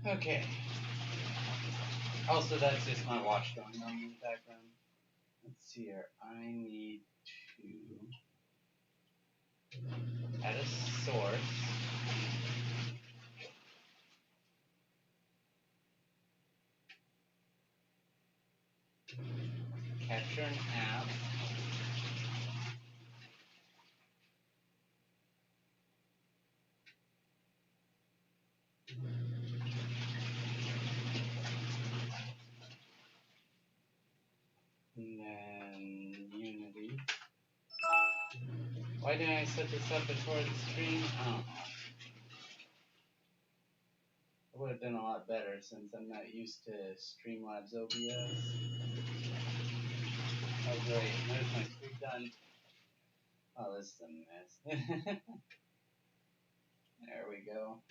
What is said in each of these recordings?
Okay. Also, that's just my watch going on in the background. Let's see here. I need to add a source. Capture an app. And then Unity. Why didn't I set this up before the stream? I don't know. It would have been a lot better since I'm not used to Streamlabs OBS. Oh great, there's my script done. Oh, this is a mess. There we go.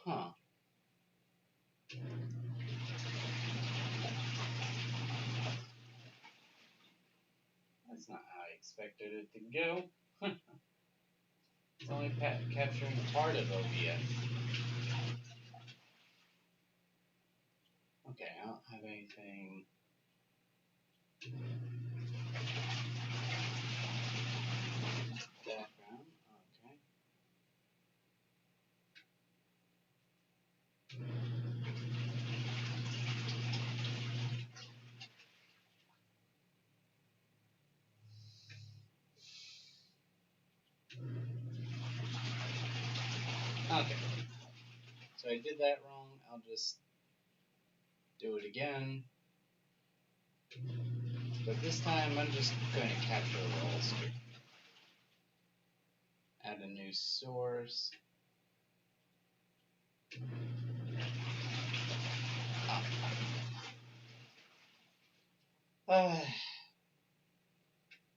Huh. That's not how I expected it to go. It's only capturing part of OBS. Okay, I don't have anything. Background, okay. Okay. So I did that wrong. I'll just do it again. But this time I'm just going to capture a roll script. Add a new source.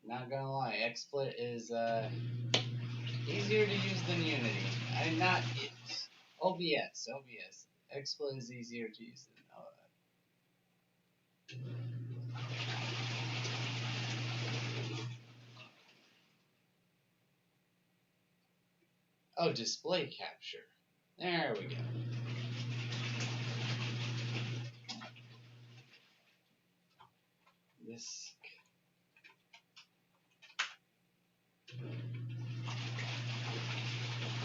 Not gonna lie, XSplit is easier to use than Unity. Not it. OBS. XSplit is easier to use than Oh, display capture. There we go. This.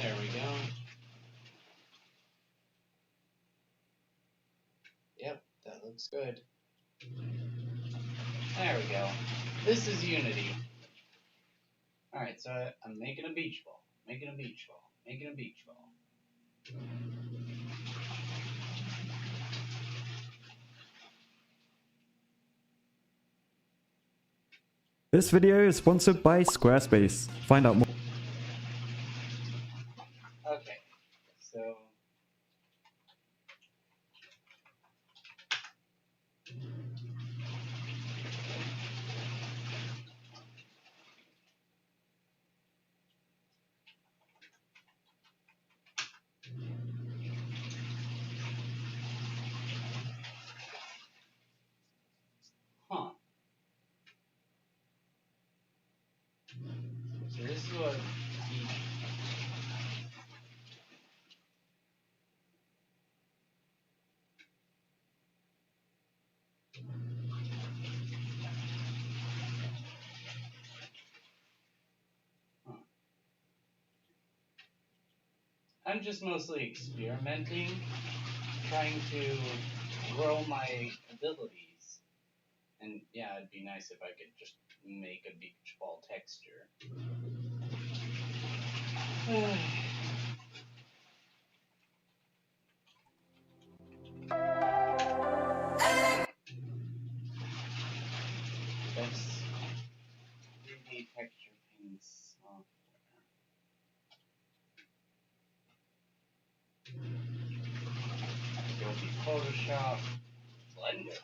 There we go. Yep, that looks good. There we go. This is Unity. Alright, so I'm making a beach ball. Making a beach ball. Making a beach ball. This video is sponsored by Squarespace. Find out more. Okay, so So this is what I'm just mostly experimenting, trying to grow my abilities. And yeah, it'd be nice if I could just make a beach ball texture. Best 3D texture painting software. Adobe Photoshop, Blender.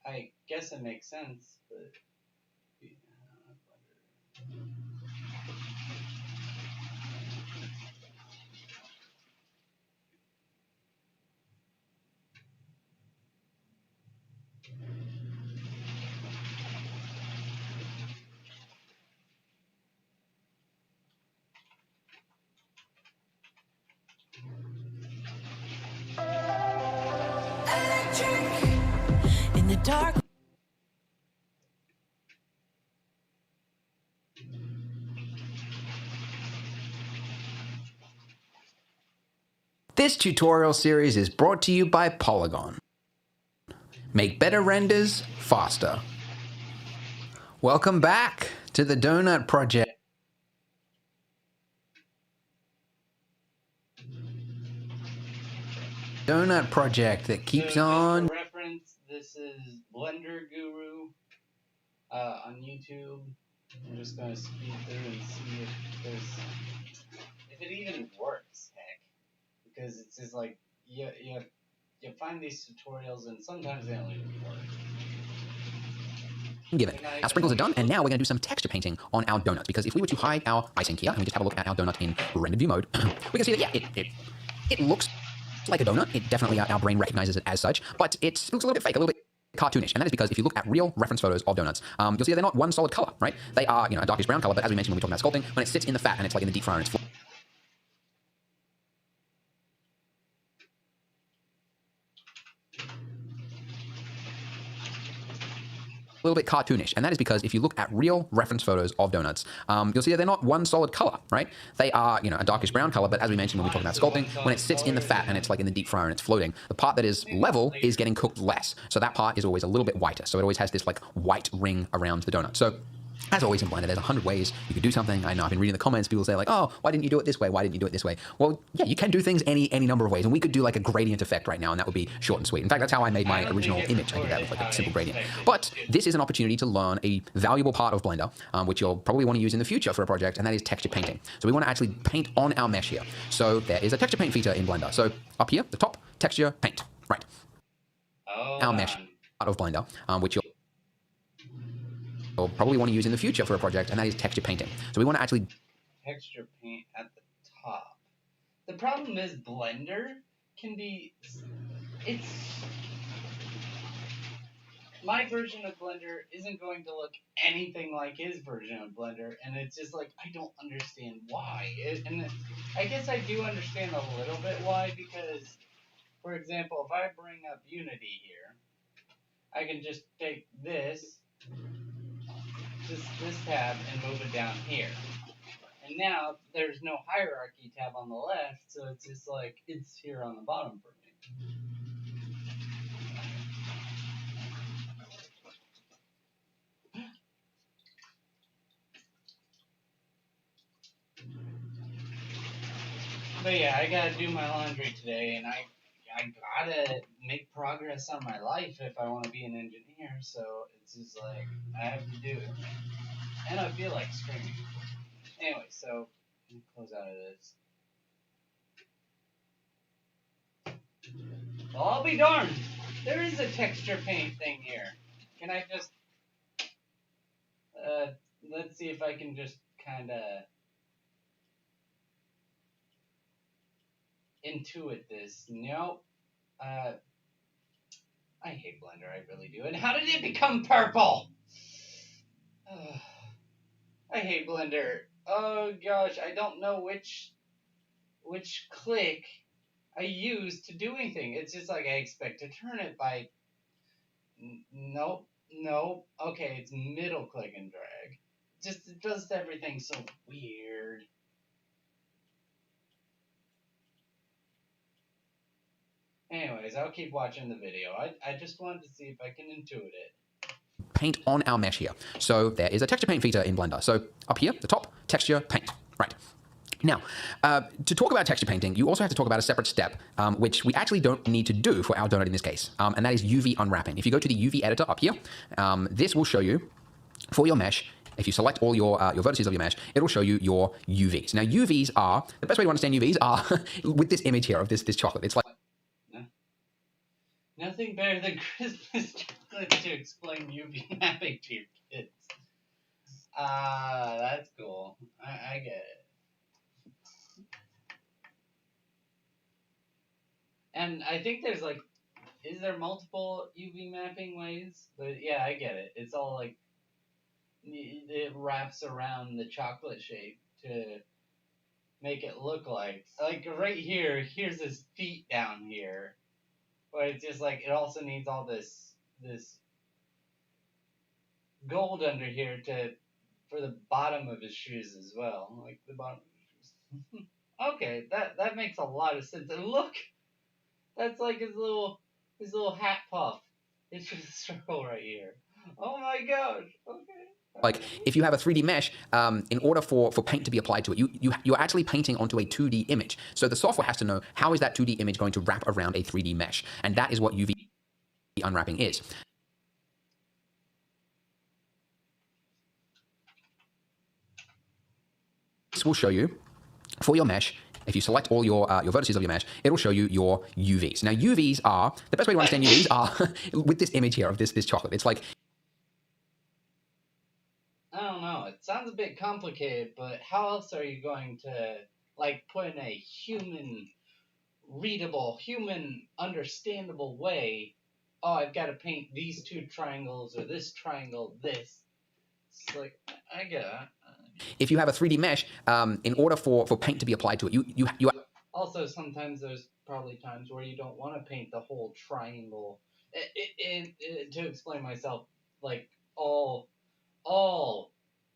I guess it makes sense, but dark. This tutorial series is brought to you by Polygon. Make better renders faster. Welcome back to the Donut Project. Donut Project that keeps on. For reference, this is Blender Guru on YouTube. I'm just gonna speed through and see if it even works. Heck, because it's just like you find these tutorials and sometimes they don't even work. Given. Our sprinkles are done, and now we're going to do some texture painting on our donut, because if we were to hide our icing here, and we just have a look at our donut in rendered view mode, we can see that, yeah, it looks like a donut. It definitely, our brain recognizes it as such, but it looks a little bit fake, a little bit cartoonish, and that is because if you look at real reference photos of donuts, you'll see that they're not one solid color, right? They are, a darkish brown color, but as we mentioned when we talked about sculpting, when it sits in the fat and it's like in the deep fryer and it's a little bit cartoonish, and that is because if you look at real reference photos of donuts, you'll see that they're not one solid color, right? They are, a darkish brown color, but as we mentioned when we talked about sculpting, when it sits in the fat and it's like in the deep fryer and it's floating, the part that is level is getting cooked less. So that part is always a little bit whiter. So it always has this like white ring around the donut. So as always in Blender, there's 100 ways you could do something. I know I've been reading the comments, people say like, oh, why didn't you do it this way? Why didn't you do it this way? Well, yeah, you can do things any number of ways, and we could do like a gradient effect right now, and that would be short and sweet. In fact, that's how I made my original image. I did that with like a simple gradient. But this is an opportunity to learn a valuable part of Blender, which you'll probably want to use in the future for a project, and that is texture painting. So we want to actually paint on our mesh here. So there is a texture paint feature in Blender. So up here, the top, texture paint, right? Our mesh part of Blender, which you'll probably want to use in the future for a project, and that is texture painting. So we want to actually texture paint at the top. The problem is Blender can be, my version of Blender isn't going to look anything like his version of Blender, and it's just like, I don't understand why. I guess I do understand a little bit why, because, for example, if I bring up Unity here, I can just take this tab and move it down here. And now there's no hierarchy tab on the left, so it's just like it's here on the bottom for me. But yeah, I gotta do my laundry today, and I gotta make progress on my life if I want to be an engineer. So it's just like I have to do it, and I feel like screaming. Anyway, so let me close out of this. Well, I'll be darned. There is a texture paint thing here. Can I just let's see if I can just kind of intuit this. Nope. I hate Blender, I really do. And how did it become purple? I hate Blender. Oh gosh, I don't know which click I use to do anything. It's just like I expect to turn it by. Nope. Okay, it's middle click and drag. It does everything so weird. Anyways, I'll keep watching the video. I just wanted to see if I can intuit it. Paint on our mesh here. So there is a texture paint feature in Blender. So up here, the top, texture paint, right? Now, to talk about texture painting, you also have to talk about a separate step, which we actually don't need to do for our donut in this case, and that is UV unwrapping. If you go to the UV editor up here, this will show you, for your mesh, if you select all your vertices of your mesh, it'll show you your UVs. Now, UVs are, the best way to understand UVs are with this image here of this chocolate. It's like, nothing better than Christmas chocolate to explain UV mapping to your kids. That's cool. I get it. And I think there's like, is there multiple UV mapping ways? But yeah, I get it. It's all like, it wraps around the chocolate shape to make it look like right here, here's his feet down here. But it's just like, it also needs all this gold under here for the bottom of his shoes as well, like the bottom of his shoes. Okay, that makes a lot of sense. And look, that's like his little hat puff. It's just a circle right here. Oh my gosh. Okay. Like if you have a 3D mesh, in order for paint to be applied to it, you're actually painting onto a 2D image. So the software has to know how is that 2D image going to wrap around a 3D mesh, and that is what UV unwrapping is. This will show you for your mesh. If you select all your vertices of your mesh, it'll show you your UVs. Now UVs are the best way to understand UVs are with this image here of this chocolate. It's like, I don't know. It sounds a bit complicated, but how else are you going to like put in a human readable, human understandable way? Oh, I've got to paint these two triangles or this triangle this. It's like I get it. if you have a 3D mesh, in order for paint to be applied to it, you Also, sometimes there's probably times where you don't want to paint the whole triangle. To explain myself, like all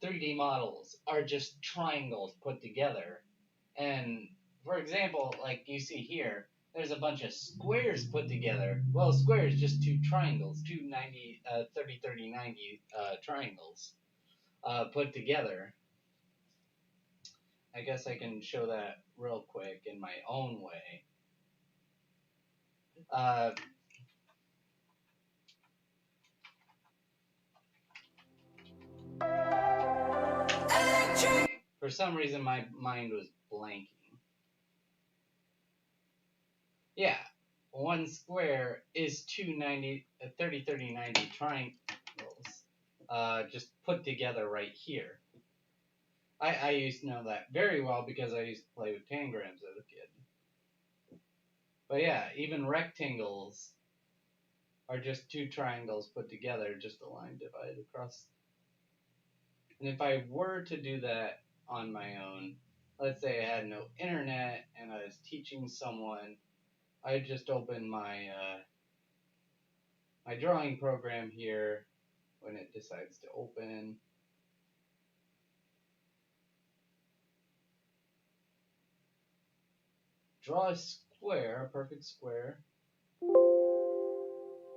3D models are just triangles put together. And for example, like you see here, there's a bunch of squares put together. Well, square is just two triangles, two 30, 30, 90 triangles put together. I guess I can show that real quick in my own way. For some reason, my mind was blanking. Yeah, one square is two 30, 30, 90 triangles just put together right here. I used to know that very well because I used to play with tangrams as a kid. But yeah, even rectangles are just two triangles put together, just a line divided across. And if I were to do that on my own, let's say I had no internet and I was teaching someone, I'd just open my my drawing program here when it decides to open. Draw a square, a perfect square.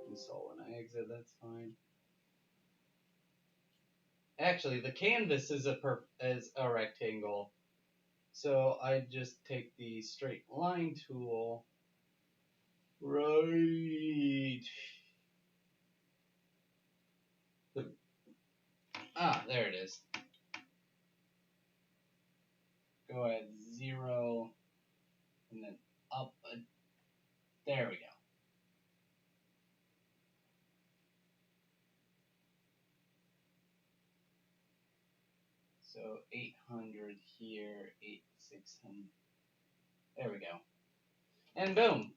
Install when I exit, that's fine. Actually, the canvas is a rectangle, so I just take the straight line tool. Right. There it is. Go at 0, and then up. There we go. So 800 here, 600. There we go. And boom,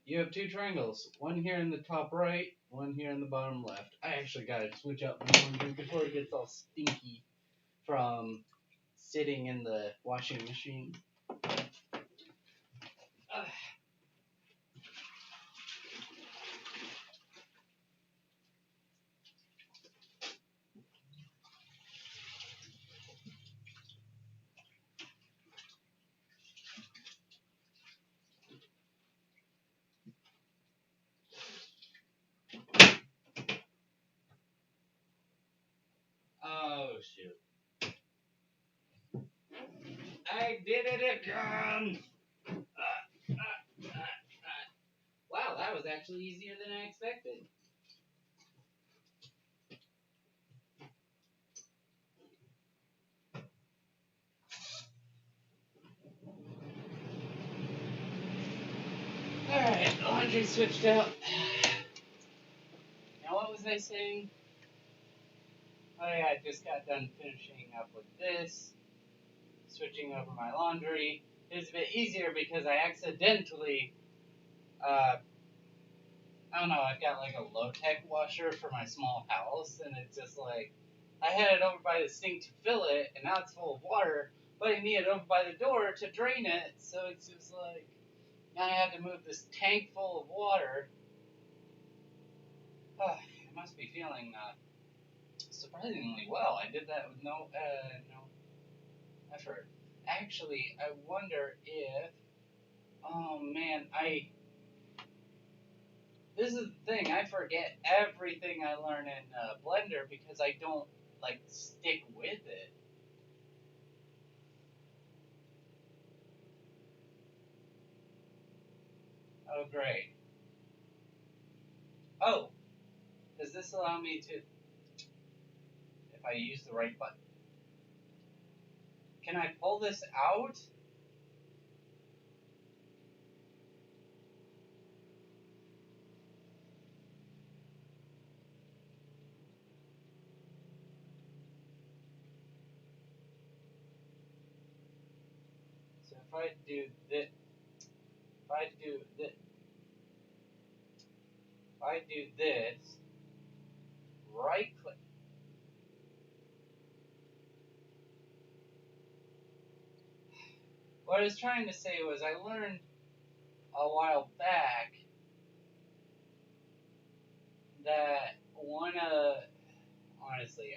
you have two triangles. One here in the top right, one here in the bottom left. I actually got to switch out my laundry before it gets all stinky from sitting in the washing machine. Oh, shoot. I did it again! Wow, that was actually easier than I expected. Alright, laundry switched out. Now, what was I saying? Oh, yeah, I just got done finishing up with this. Switching over my laundry. It was a bit easier because I accidentally, I don't know, I've got like a low-tech washer for my small house, and it's just like, I had it over by the sink to fill it, and now it's full of water, but I need it over by the door to drain it, so it's just like, now I have to move this tank full of water. I must be feeling surprisingly well. I did that with no effort. Actually, I wonder if. Oh man, This is the thing. I forget everything I learn in Blender because I don't like stick with it. Oh great. Oh, does this allow me to? If I use the right button, can I pull this out? So if I do this, if I do this, if I do this, right click. What I was trying to say was I learned a while back that honestly,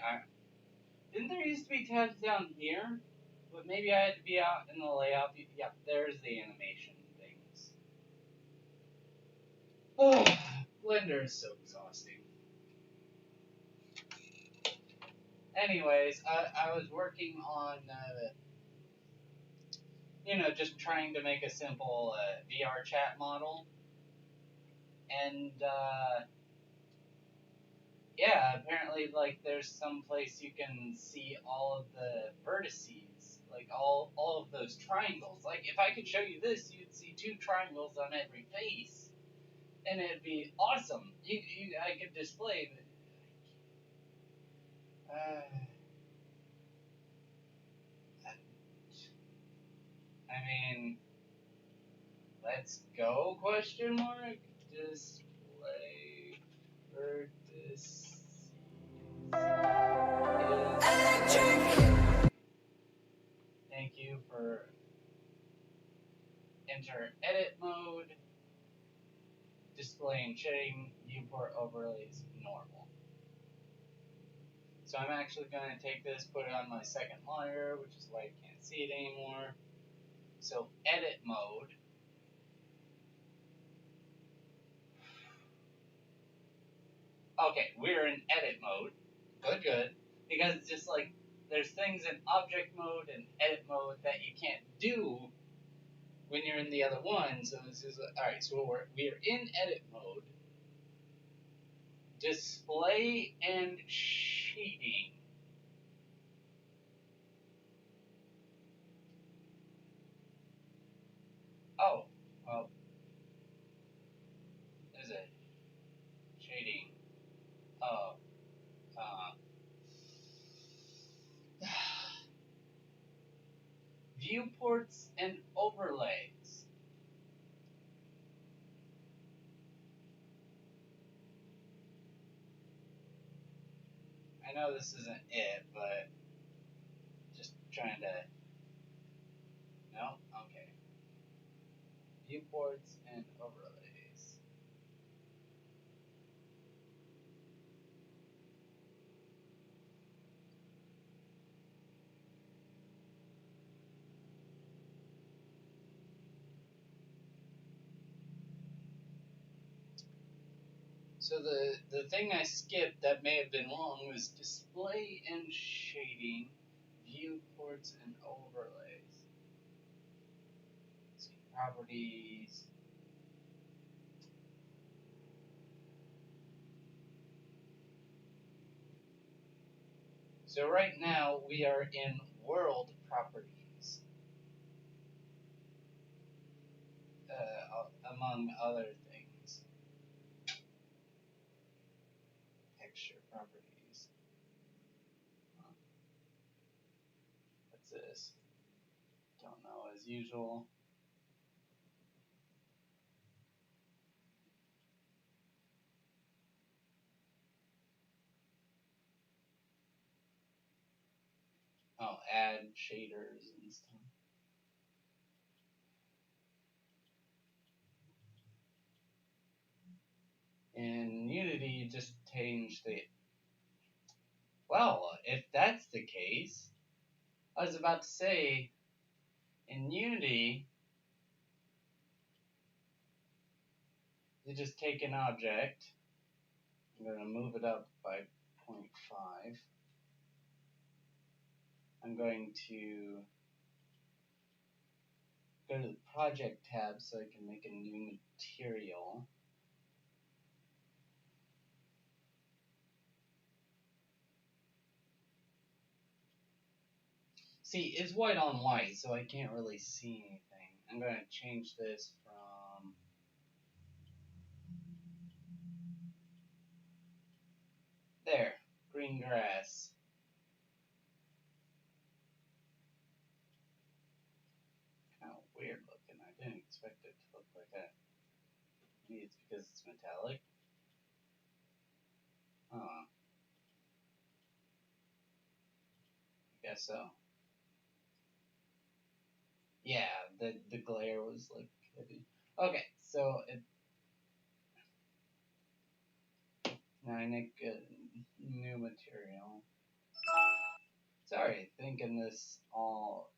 didn't there used to be tabs down here? But maybe I had to be out in the layout. Yeah, there's the animation things. Oh, Blender is so exhausting. Anyways, I was working on, just trying to make a simple VR chat model. And, yeah, apparently, like, there's some place you can see all of the vertices, like, all of those triangles. Like, if I could show you this, you'd see 2 triangles on every face. And it'd be awesome. I could display it. I mean, let's go? Question mark. Display vertices. Thank you for enter edit mode. Display and chain viewport overlays normal. So I'm actually going to take this, put it on my second monitor, which is why you can't see it anymore. So edit mode. Okay, we're in edit mode. Good. Because it's just like there's things in object mode and edit mode that you can't do when you're in the other one. So this is alright. So we're in edit mode. Display and shading. Oh, well, is it shading? Oh, viewports and overlays. I know this isn't it, but just trying to. No, okay. Viewports and overlays. So the thing I skipped that may have been wrong was display and shading, viewports and overlays. Let's see, properties. So right now we are in world properties, among other things. Texture properties. What's this? Don't know as usual. Oh, add shaders and stuff. In Unity, you just change the Well, if that's the case, I was about to say, in Unity, you just take an object. I'm going to move it up by 0.5. I'm going to go to the project tab so I can make a new material. See, it's white on white, so I can't really see anything. I'm going to change this from there, green grass. Kind of weird looking. I didn't expect it to look like that. Maybe it's because it's metallic. I guess so. Yeah, the glare was like heavy. Okay, so now I make a new material. Sorry, thinking this all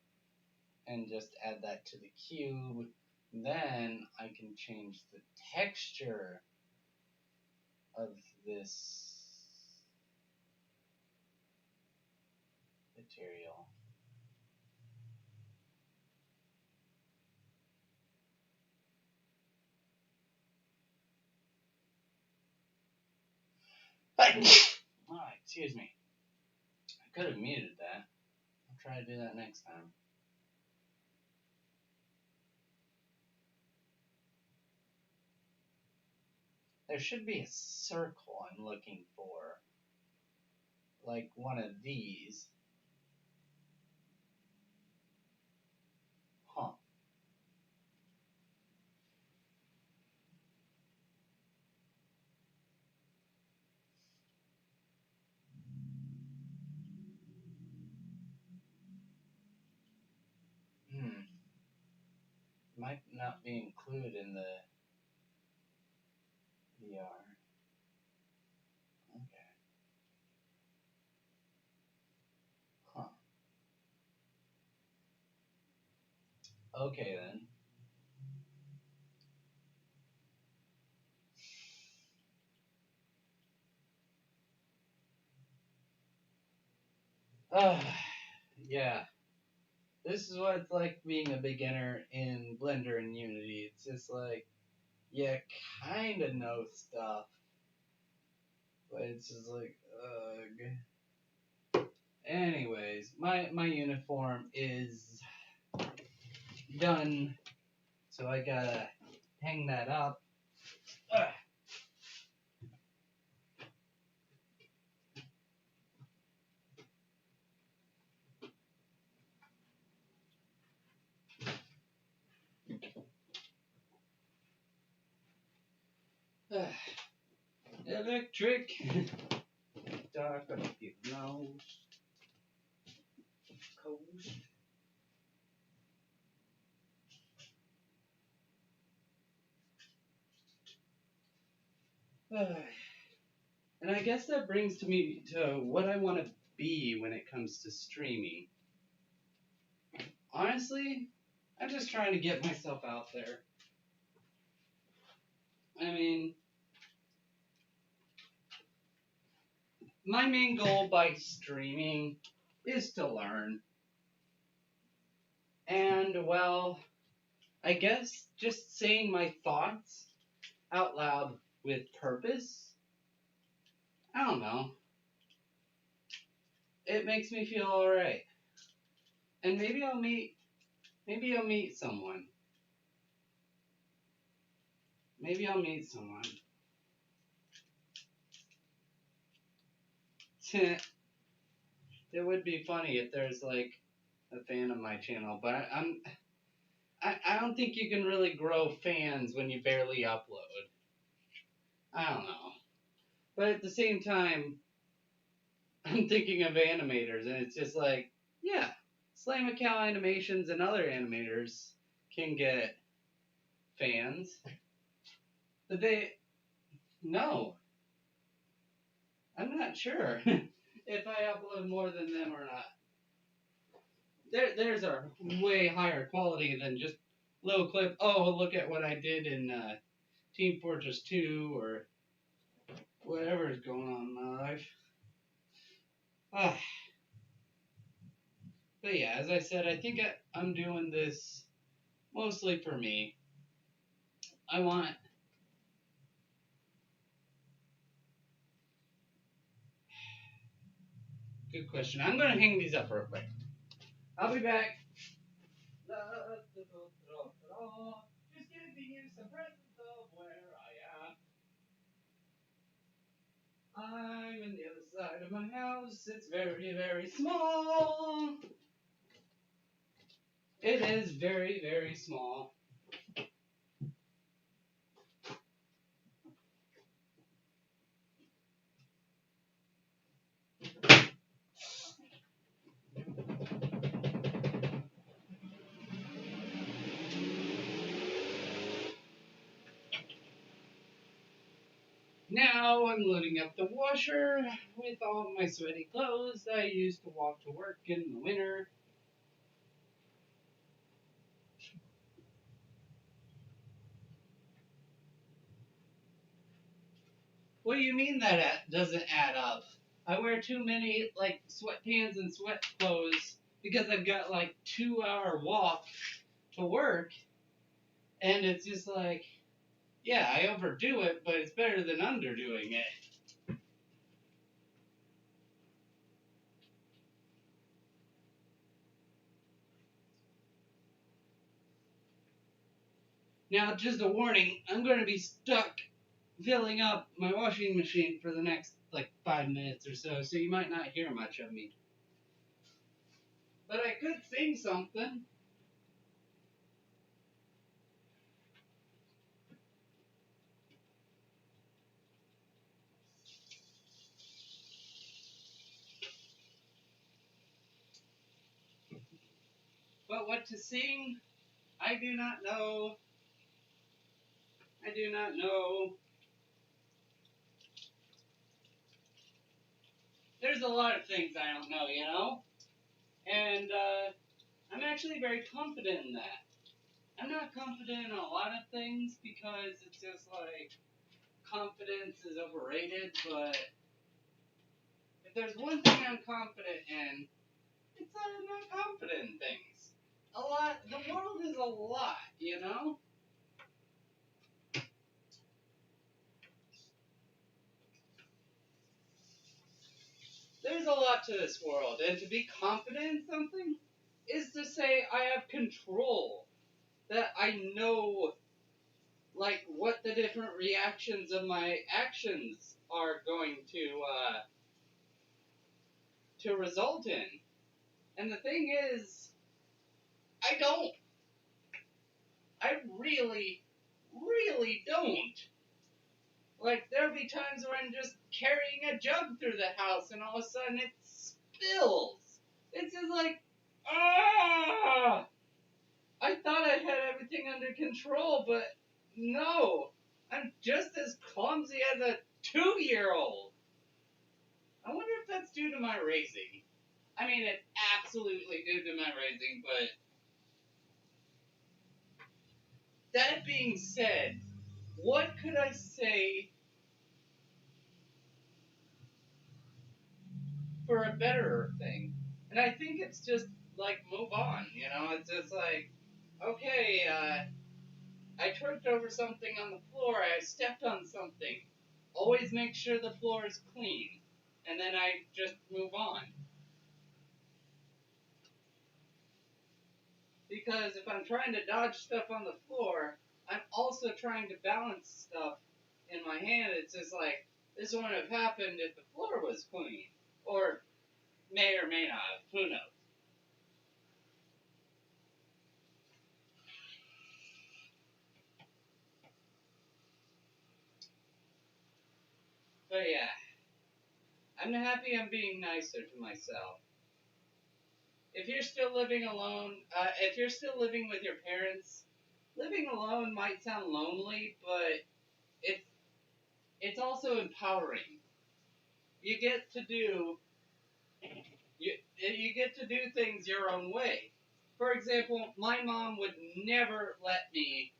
and just add that to the cube. Then I can change the texture of this material. Oh, excuse me. I could have muted that. I'll try to do that next time. There should be a circle I'm looking for. Like one of these. Huh. Might not be included in the VR. Okay. Huh. Okay then. Yeah. This is what it's like being a beginner in Blender and Unity. It's just like, you kind of know stuff, but it's just like, ugh. Anyways, my uniform is done, so I gotta hang that up. Electric. Dark on the nose. Coast. And I guess that brings me to what I want to be when it comes to streaming. Honestly, I'm just trying to get myself out there. I mean, my main goal by streaming is to learn. And, well, I guess just saying my thoughts out loud with purpose, I don't know. It makes me feel alright. And maybe I'll meet someone. Maybe I'll meet someone. It would be funny if there's like a fan of my channel, but I don't think you can really grow fans when you barely upload. I don't know. But at the same time, I'm thinking of animators, and it's just like, yeah, Slam Cow Animations and other animators can get fans. But no. I'm not sure. if I upload more than them or not. Theirs are way higher quality than just little clip. Oh, look at what I did in Team Fortress 2 or whatever is going on in my life. Ah. But yeah, as I said, I think I'm doing this mostly for me. I want. Good question. I'm going to hang these up real quick. I'll be back. Just giving you some presents of where I am. I'm in the other side of my house. It's very, very small. It is very, very small. Now I'm loading up the washer with all my sweaty clothes that I use to walk to work in the winter. What do you mean that doesn't add up? I wear too many like sweatpants and sweat clothes because I've got like 2-hour walk to work, and it's just like, yeah, I overdo it, but it's better than underdoing it. Now, just a warning, I'm going to be stuck filling up my washing machine for the next like 5 minutes or so, so you might not hear much of me. But I could sing something. But what to sing, I do not know. I do not know. There's a lot of things I don't know, you know? And I'm actually very confident in that. I'm not confident in a lot of things because it's just like confidence is overrated, but if there's one thing I'm confident in, it's that I'm not confident in things. A lot, the world is a lot, you know? There's a lot to this world, and to be confident in something is to say I have control. That I know, like, what the different reactions of my actions are going to result in. And the thing is, I don't. I really, really don't. Like, there'll be times where I'm just carrying a jug through the house and all of a sudden it spills. It's just like, ah! I thought I had everything under control, but no. I'm just as clumsy as a 2-year-old. I wonder if that's due to my raising. I mean, it's absolutely due to my raising, but that being said, what could I say for a better thing? And I think it's just like move on, you know? It's just like, okay, I tripped over something on the floor, I stepped on something. Always make sure the floor is clean, and then I just move on. Because if I'm trying to dodge stuff on the floor, I'm also trying to balance stuff in my hand. It's just like, this wouldn't have happened if the floor was clean. Or may or may not have. Who knows? But yeah, I'm happy I'm being nicer to myself. If you're still living alone, if you're still living with your parents, living alone might sound lonely, but it's also empowering. You get to do You get to do things your own way. For example, my mom would never let me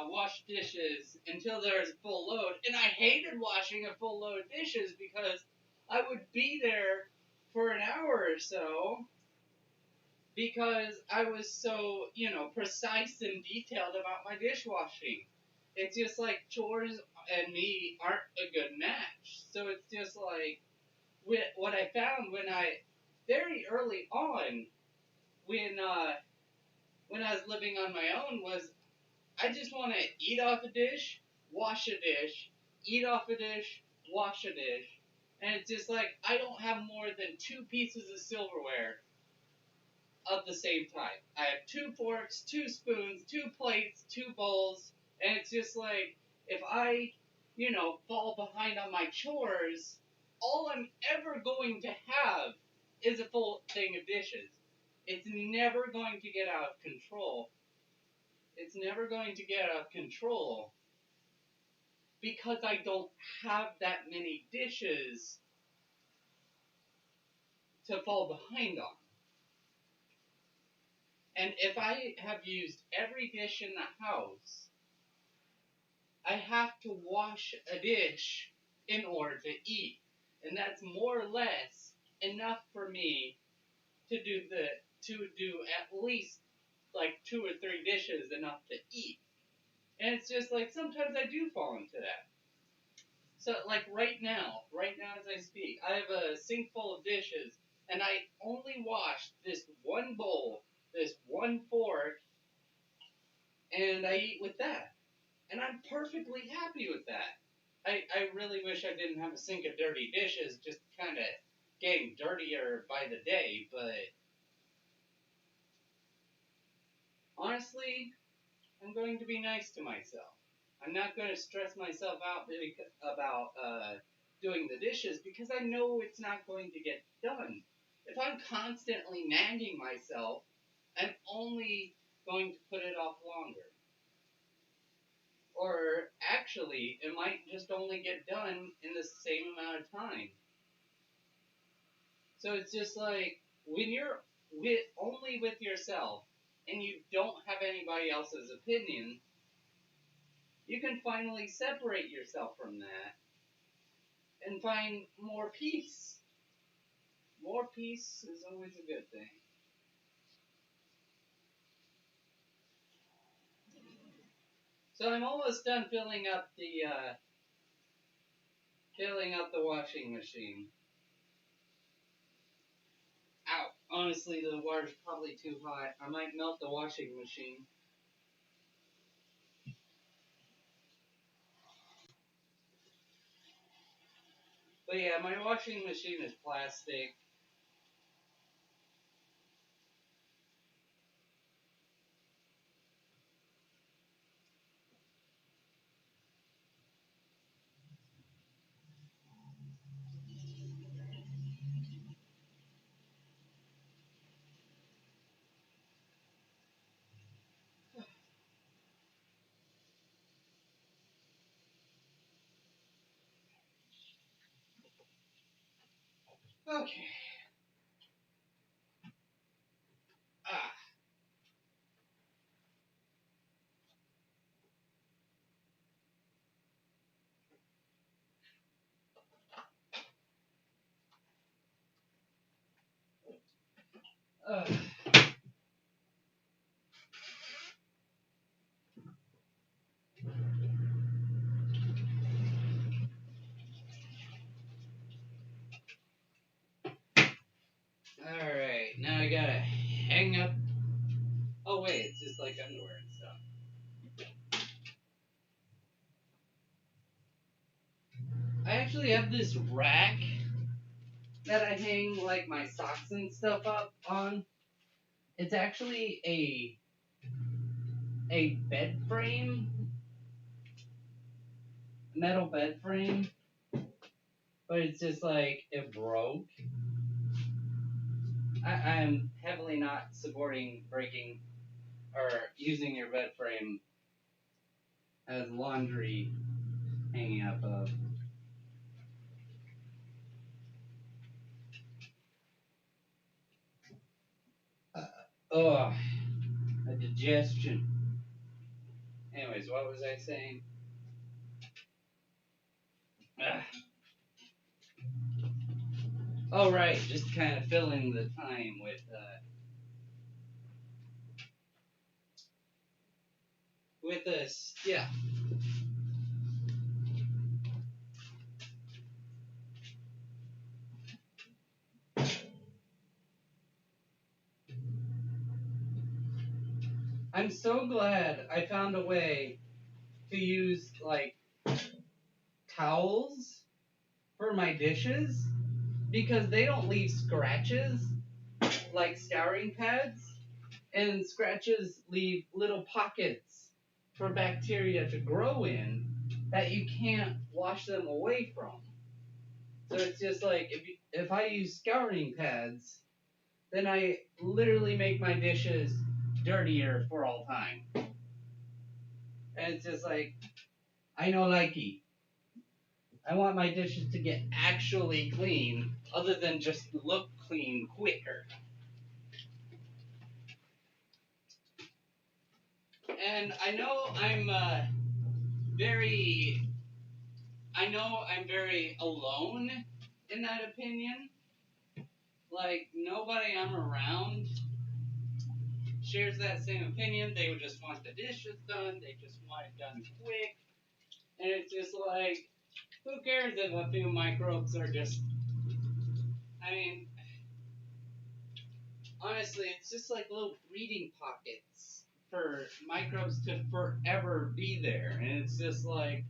wash dishes until there's a full load, and I hated washing a full load of dishes because I would be there for an hour or so because I was so, precise and detailed about my dishwashing. It's just like chores and me aren't a good match. So it's just like what I found very early on when I was living on my own was I just want to eat off a dish, wash a dish, eat off a dish, wash a dish. And it's just like I don't have more than 2 pieces of silverware of the same type. I have 2 forks, 2 spoons, 2 plates, 2 bowls, and it's just like if I, fall behind on my chores, all I'm ever going to have is a full thing of dishes. It's never going to get out of control. It's never going to get out of control because I don't have that many dishes to fall behind on. And if I have used every dish in the house, I have to wash a dish in order to eat. And that's more or less enough for me to do at least like 2 or 3 dishes enough to eat. And it's just like sometimes I do fall into that. So like right now as I speak, I have a sink full of dishes and I only washed this one bowl, this one fork, and I eat with that. And I'm perfectly happy with that. I really wish I didn't have a sink of dirty dishes, just kind of getting dirtier by the day, but honestly, I'm going to be nice to myself. I'm not going to stress myself out about doing the dishes because I know it's not going to get done. If I'm constantly nagging myself, I'm only going to put it off longer. Or actually, it might just only get done in the same amount of time. So it's just like when you're only with yourself and you don't have anybody else's opinion, you can finally separate yourself from that and find more peace. More peace is always a good thing. So I'm almost done filling up the washing machine. Ow! Honestly, the water's probably too hot. I might melt the washing machine. But yeah, my washing machine is plastic. Okay. Ah. Alright, now I gotta hang up. Oh wait, it's just like underwear and stuff. I actually have this rack that I hang like my socks and stuff up on. It's actually a bed frame, metal bed frame, but it's just like it broke. I'm heavily not supporting breaking or using your bed frame as laundry hanging up of. Ugh, a digestion. Anyways, what was I saying? Ugh. Oh, right, just kind of filling the time with this, yeah. I'm so glad I found a way to use, like, towels for my dishes because they don't leave scratches like scouring pads, and scratches leave little pockets for bacteria to grow in that you can't wash them away from. So it's just like if I use scouring pads, then I literally make my dishes dirtier for all time. And it's just like, I know likey. I want my dishes to get actually clean, other than just look clean quicker. And I know I'm very alone in that opinion. Like, nobody I'm around shares that same opinion. They would just want the dishes done. They just want it done quick. And it's just like, who cares if a few microbes are just... I mean, honestly, it's just like little breeding pockets for microbes to forever be there. And it's just like...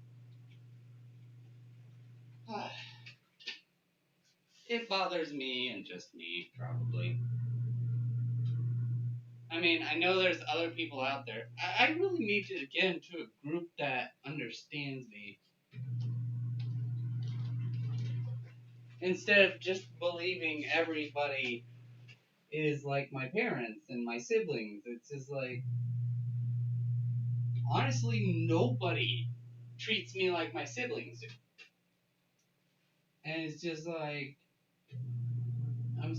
it bothers me and just me, probably. I mean, I know there's other people out there. I really need to get into a group that understands me. Instead of just believing everybody is like my parents and my siblings. It's just like, honestly, nobody treats me like my siblings do. And it's just like, I'm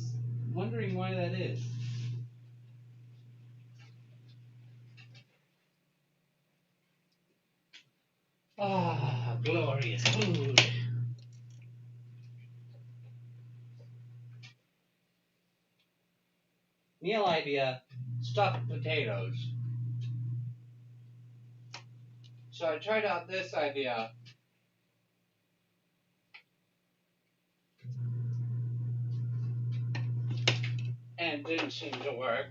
wondering why that is. Ah, glorious food. Meal idea, stuffed potatoes. So I tried out this idea. And it didn't seem to work.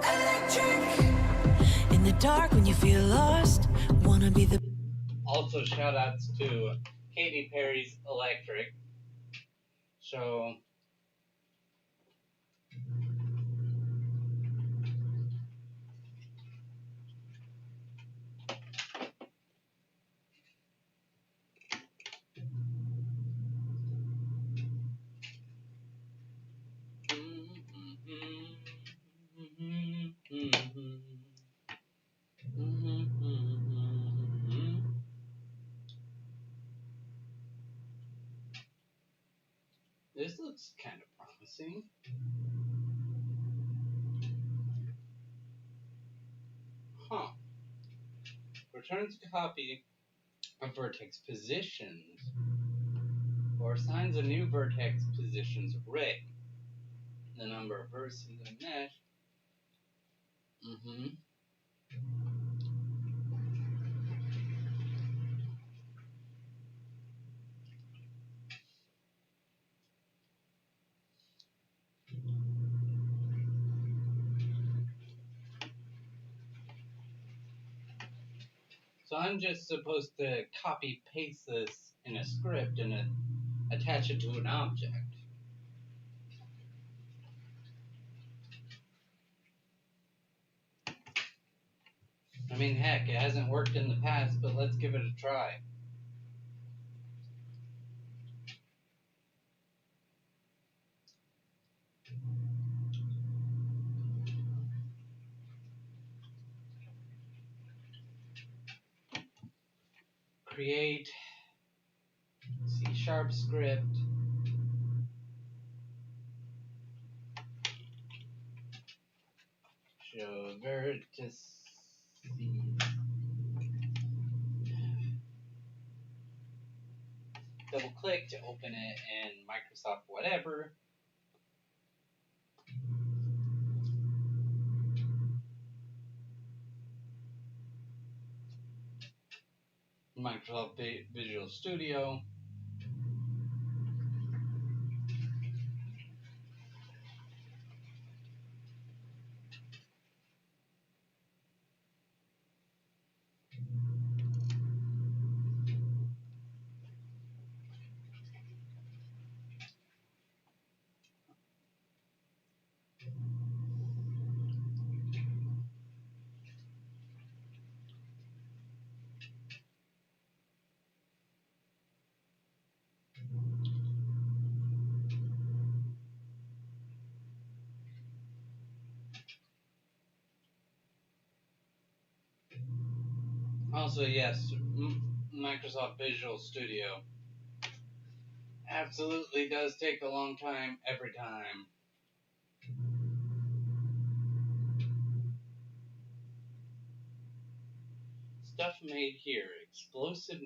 Electric. In the dark when you feel lost, wanna be the... Also, shout outs to Katy Perry's Electric. So, this looks kind of promising. Huh. Returns a copy of vertex positions or assigns a new vertex positions array. The number of verses in the mesh. So I'm just supposed to copy paste this in a script and attach it to an object. I mean, heck, it hasn't worked in the past, but let's give it a try. Create C# script. show vertices. Double click to open it in Microsoft whatever. Microsoft Visual Studio. Also, yes, Microsoft Visual Studio absolutely does take a long time every time. Stuff made here. Explosive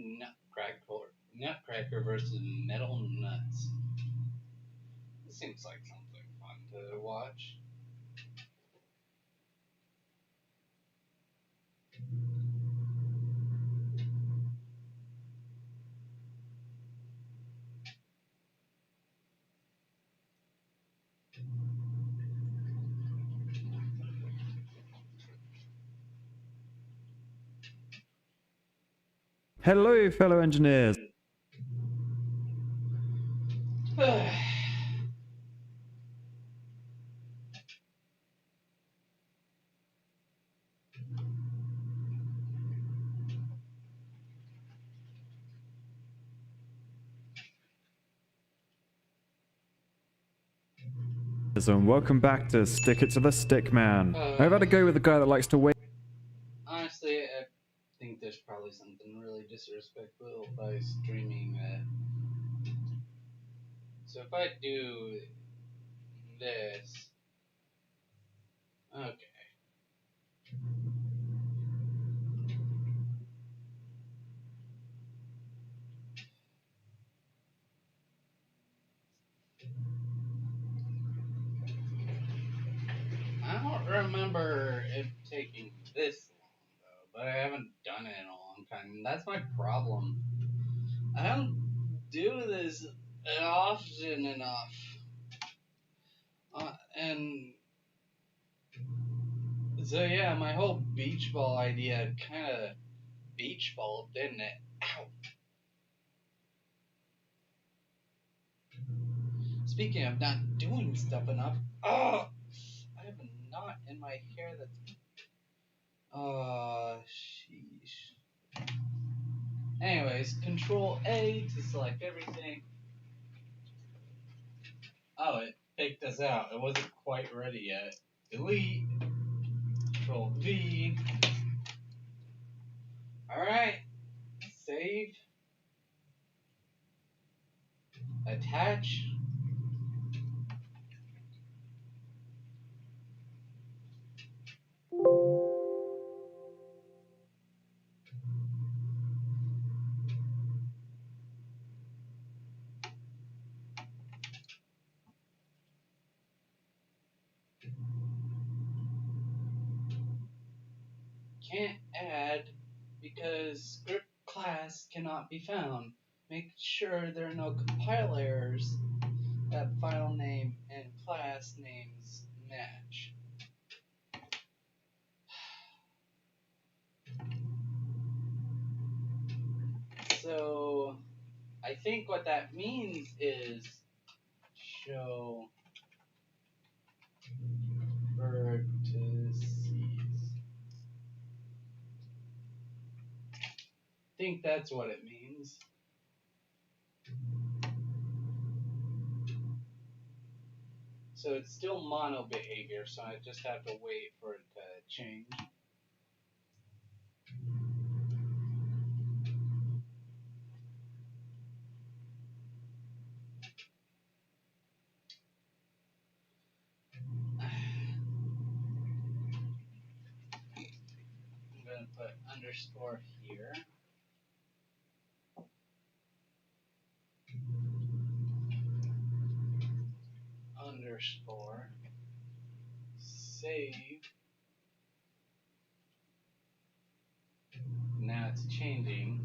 nutcracker versus metal nuts. This seems like something fun to watch. Hello, fellow engineers. And welcome back to Stick It to the Stick Man. I've had to go with the guy that likes to wait. Honestly, I think there's probably something really disrespectful by streaming that. So if I do this, okay. I don't remember it taking this long though, but I haven't done it in a long time. And that's my problem. I don't do this often enough. And so yeah, my whole beach ball idea kind of beach ball, didn't it? Ow. Speaking of not doing stuff enough, I have a knot in my hair that's. Sheesh. Anyways, Control A to select everything. Oh, it picked us out. It wasn't quite ready yet. Delete. Control V. Alright. Save. Attach. Can't add because script class cannot be found. Make sure there are no compile errors. That file name and class names match. So I think what that means is show vertices. I think that's what it means. So it's still mono behavior, so I just have to wait for it to change. put underscore here. Underscore. Save. Now it's changing.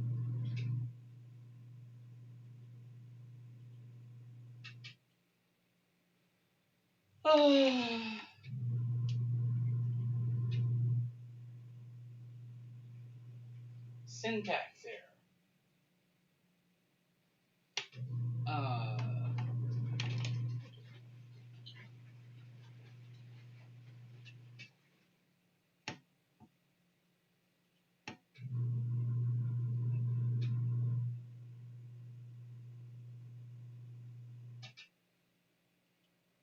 Syntax error.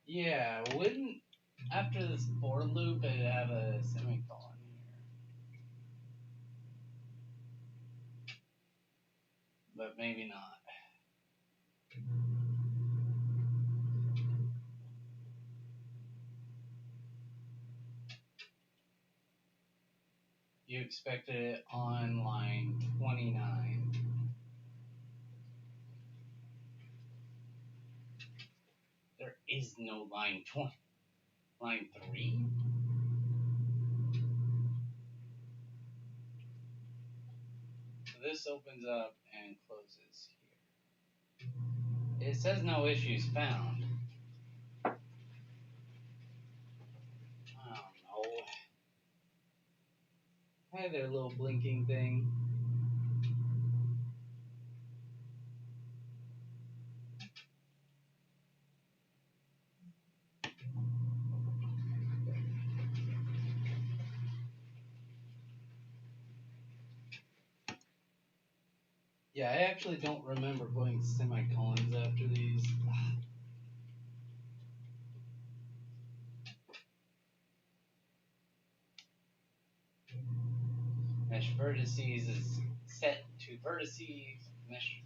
Yeah, wouldn't after this for loop it have a semicolon here? But maybe not. You expected it on line 29. There is no line 20. Line 3? So this opens up and closes here. It says no issues found. I don't know. Hi there, little blinking thing. Yeah, I actually don't remember putting semicolons after these. Mesh vertices is set to vertices. Mesh.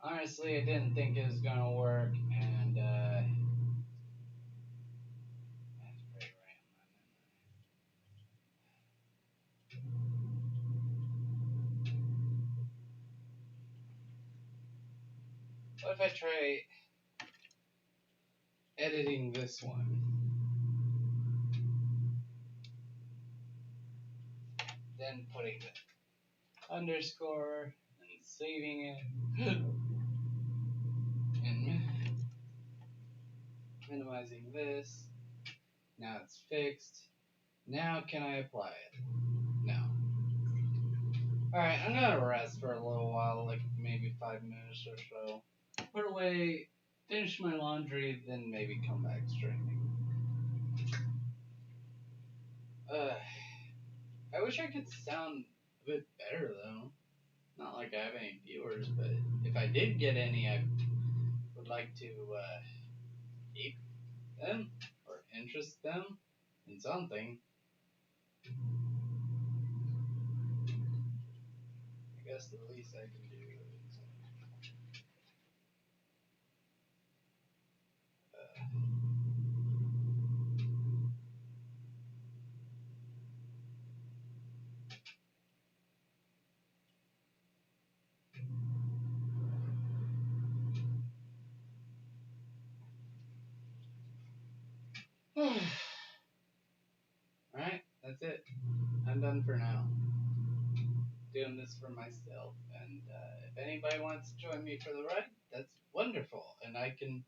Honestly, I didn't think it was gonna work, and that's pretty random. What if I try editing this one? Then putting the underscore and saving it and minimizing this. Now it's fixed. Now can I apply it? No. Alright, I'm gonna rest for a little while, like maybe 5 minutes or so. Put away, finish my laundry, then maybe come back streaming. I wish I could sound a bit better though. Not like I have any viewers, but if I did get any, I would like to keep them or interest them in something. I guess the least I can do is Alright, that's it. I'm done for now. Doing this for myself, and if anybody wants to join me for the ride, that's wonderful, and I can